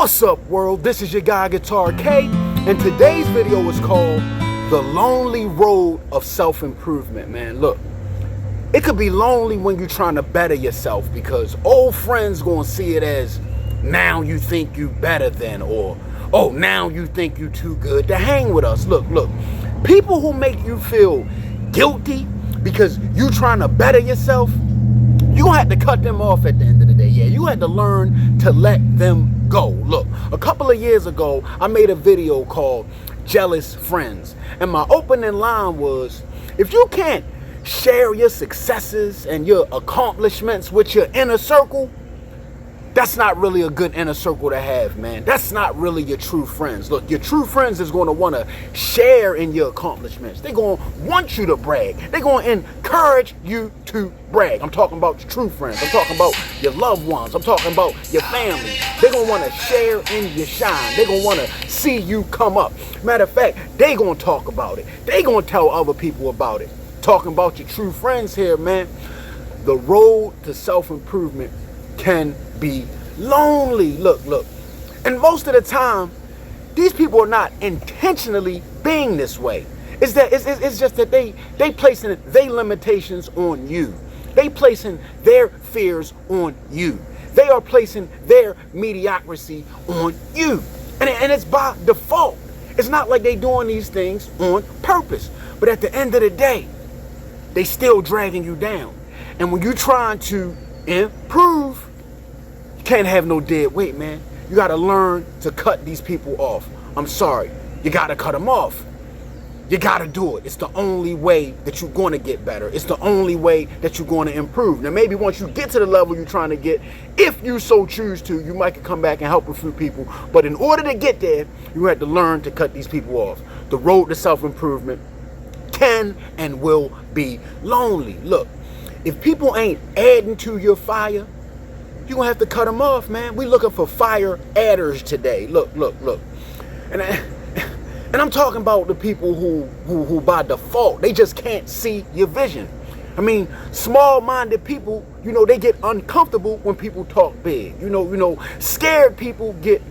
What's up, world? This is your guy Guitar K, and today's video is called The Lonely Road of Self-Improvement. Man, look, it could be lonely when you're trying to better yourself because old friends gonna see it as now you think you better than, or oh, now you think you too good to hang with us. Look, people who make you feel guilty because you trying to better yourself, you gonna have to cut them off at the end of the day. Yeah, you had to learn to let them go. Look, a couple of years ago, I made a video called Jealous Friends. And my opening line was, if you can't share your successes and your accomplishments with your inner circle, that's not really a good inner circle to have, man. That's not really your true friends. Look, your true friends is going to want to share in your accomplishments. They're going to want you to brag. They're going to encourage you to brag. I'm talking about your true friends. I'm talking about your loved ones. I'm talking about your family. They're going to want to share in your shine. They're going to want to see you come up. Matter of fact, they're going to talk about it. They're going to tell other people about it. Talking about your true friends here, man. The road to self-improvement can be lonely. Look, and most of the time these people are not intentionally being this way. It's just that they placing their limitations on you. They placing their fears on you. They are placing their mediocrity on you, and it's by default. It's not like they doing these things on purpose, but at the end of the day, they still dragging you down. And when you're trying to improve, you can't have no dead weight, man. You got to learn to cut these people off. I'm sorry. You got to cut them off. You got to do it. It's the only way that you're going to get better. It's the only way that you're going to improve. Now, maybe once you get to the level you're trying to get, if you so choose to, you might come back and help a few people. But in order to get there, you have to learn to cut these people off. The road to self-improvement can and will be lonely. Look, if people ain't adding to your fire, you're going to have to cut them off, man. We looking for fire adders today. Look. And I'm talking about the people who by default, they just can't see your vision. I mean, small-minded people, they get uncomfortable when people talk big. Scared people get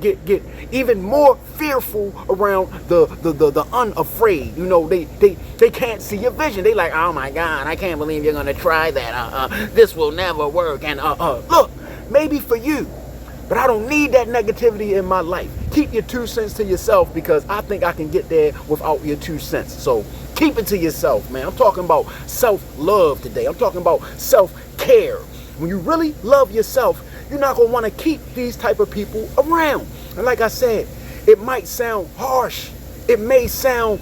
even more fearful around the unafraid. They can't see your vision. They like, oh my God, I can't believe you're gonna try that. This will never work. And look, maybe for you, but I don't need that negativity in my life. Keep your 2 cents to yourself, because I think I can get there without your 2 cents. So keep it to yourself, man. I'm talking about self-love today. I'm talking about self-care. When you really love yourself, you're not gonna want to keep these type of people around. And like I said, it might sound harsh. It may sound,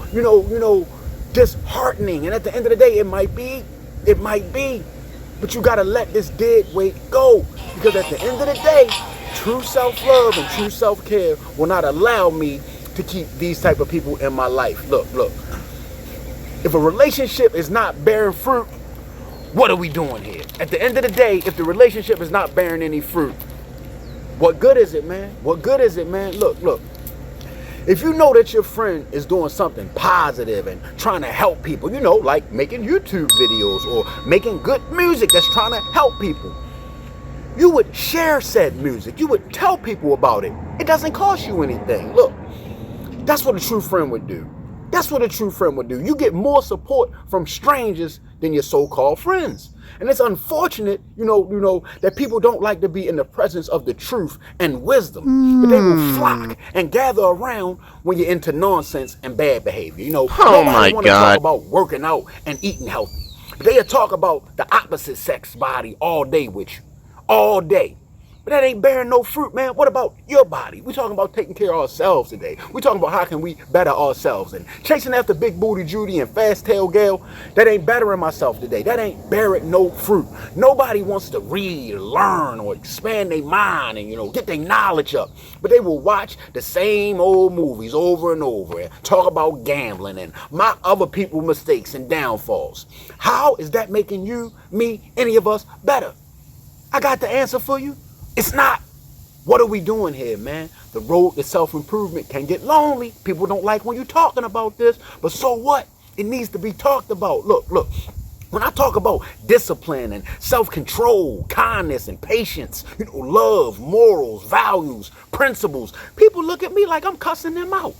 disheartening. And at the end of the day, it might be. But you gotta let this dead weight go, because at the end of the day, true self-love and true self-care will not allow me to keep these type of people in my life. Look. If a relationship is not bearing fruit, what are we doing here? At the end of the day, if the relationship is not bearing any fruit, what good is it, man? What good is it, man? Look. If you know that your friend is doing something positive and trying to help people, like making YouTube videos or making good music that's trying to help people, you would share said music. You would tell people about it. It doesn't cost you anything. Look, that's what a true friend would do. That's what a true friend would do. You get more support from strangers than your so-called friends. And it's unfortunate, that people don't like to be in the presence of the truth and wisdom. But they will flock and gather around when you're into nonsense and bad behavior. Oh my want to God. talk about working out and eating healthy. But they'll talk about the opposite sex body all day with you. All day. But that ain't bearing no fruit, man. What about your body? We're talking about taking care of ourselves today. We're talking about how can we better ourselves. And chasing after Big Booty Judy and Fast Tail Gail, that ain't bettering myself today. That ain't bearing no fruit. Nobody wants to read or learn or expand their mind and, get their knowledge up. But they will watch the same old movies over and over and talk about gambling and mock other people's mistakes and downfalls. How is that making you, me, any of us better? I got the answer for you. It's not. What are we doing here, man? The road to self-improvement can get lonely. People don't like when you're talking about this, but so what? It needs to be talked about. Look. When I talk about discipline and self-control, kindness and patience, love, morals, values, principles, people look at me like I'm cussing them out.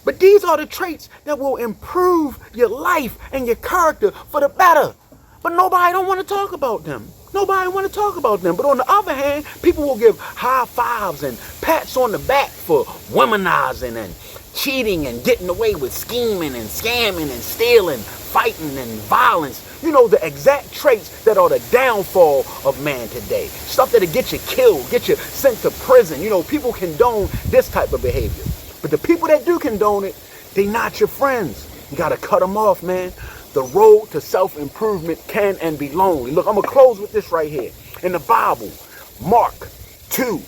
But these are the traits that will improve your life and your character for the better. But nobody don't want to talk about them. Nobody want to talk about them. But on the other hand, people will give high fives and pats on the back for womanizing and cheating and getting away with scheming and scamming and stealing, fighting and violence. The exact traits that are the downfall of man today. Stuff that'll get you killed, get you sent to prison. People condone this type of behavior. But the people that do condone it, they not your friends. You got to cut them off, man. The road to self-improvement can and be lonely. Look, I'm going to close with this right here. In the Bible, Mark 2,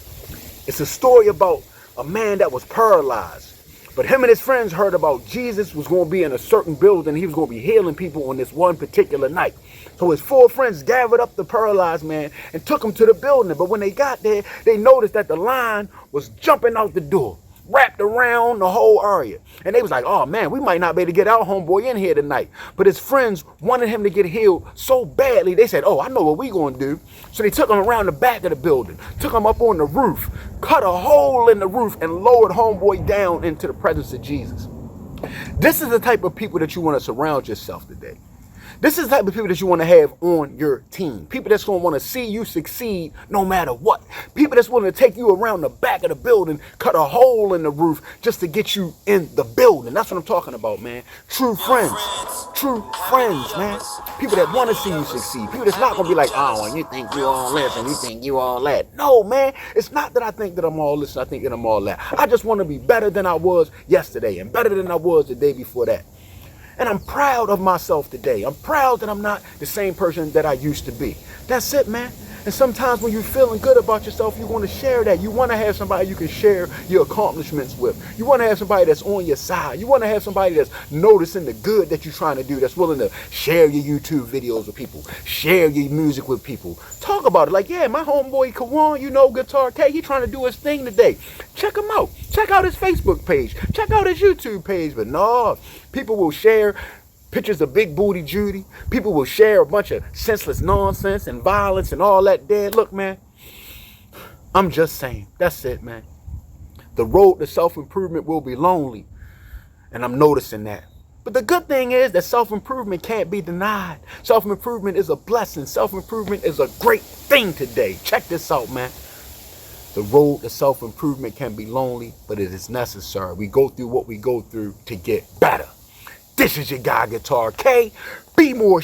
it's a story about a man that was paralyzed. But him and his friends heard about Jesus was going to be in a certain building. He was going to be healing people on this one particular night. So his 4 friends gathered up the paralyzed man and took him to the building. But when they got there, they noticed that the line was jumping out the door, wrapped around the whole area. And they was like, oh man, we might not be able to get our homeboy in here tonight. But his friends wanted him to get healed so badly, they said, oh, I know what we gonna do. So they took him around the back of the building, took him up on the roof, cut a hole in the roof and lowered homeboy down into the presence of Jesus. This is the type of people that you want to surround yourself today. This is the type of people that you want to have on your team. People that's going to want to see you succeed no matter what. People that's willing to take you around the back of the building, cut a hole in the roof just to get you in the building. That's what I'm talking about, man. True friends. True friends, man. People that want to see you succeed. People that's not going to be like, oh, you think you all this and you think you all that. No, man. It's not that I think that I'm all this and I think that I'm all that. I just want to be better than I was yesterday and better than I was the day before that. And I'm proud of myself today. I'm proud that I'm not the same person that I used to be. That's it, man. And sometimes when you're feeling good about yourself, you want to share that. You want to have somebody you can share your accomplishments with. You want to have somebody that's on your side. You want to have somebody that's noticing the good that you're trying to do, that's willing to share your YouTube videos with people, share your music with people. Talk about it. Like, yeah, my homeboy Kawan, Guitar K, he trying to do his thing today. Check him out. Check out his Facebook page. Check out his YouTube page. But no, people will share pictures of Big Booty Judy. People will share a bunch of senseless nonsense and violence and all that dead. Look, man, I'm just saying. That's it, man. The road to self-improvement will be lonely. And I'm noticing that. But the good thing is that self-improvement can't be denied. Self-improvement is a blessing. Self-improvement is a great thing today. Check this out, man. The road to self-improvement can be lonely, but it is necessary. We go through what we go through to get better. This is your guy, Guitar K. Be more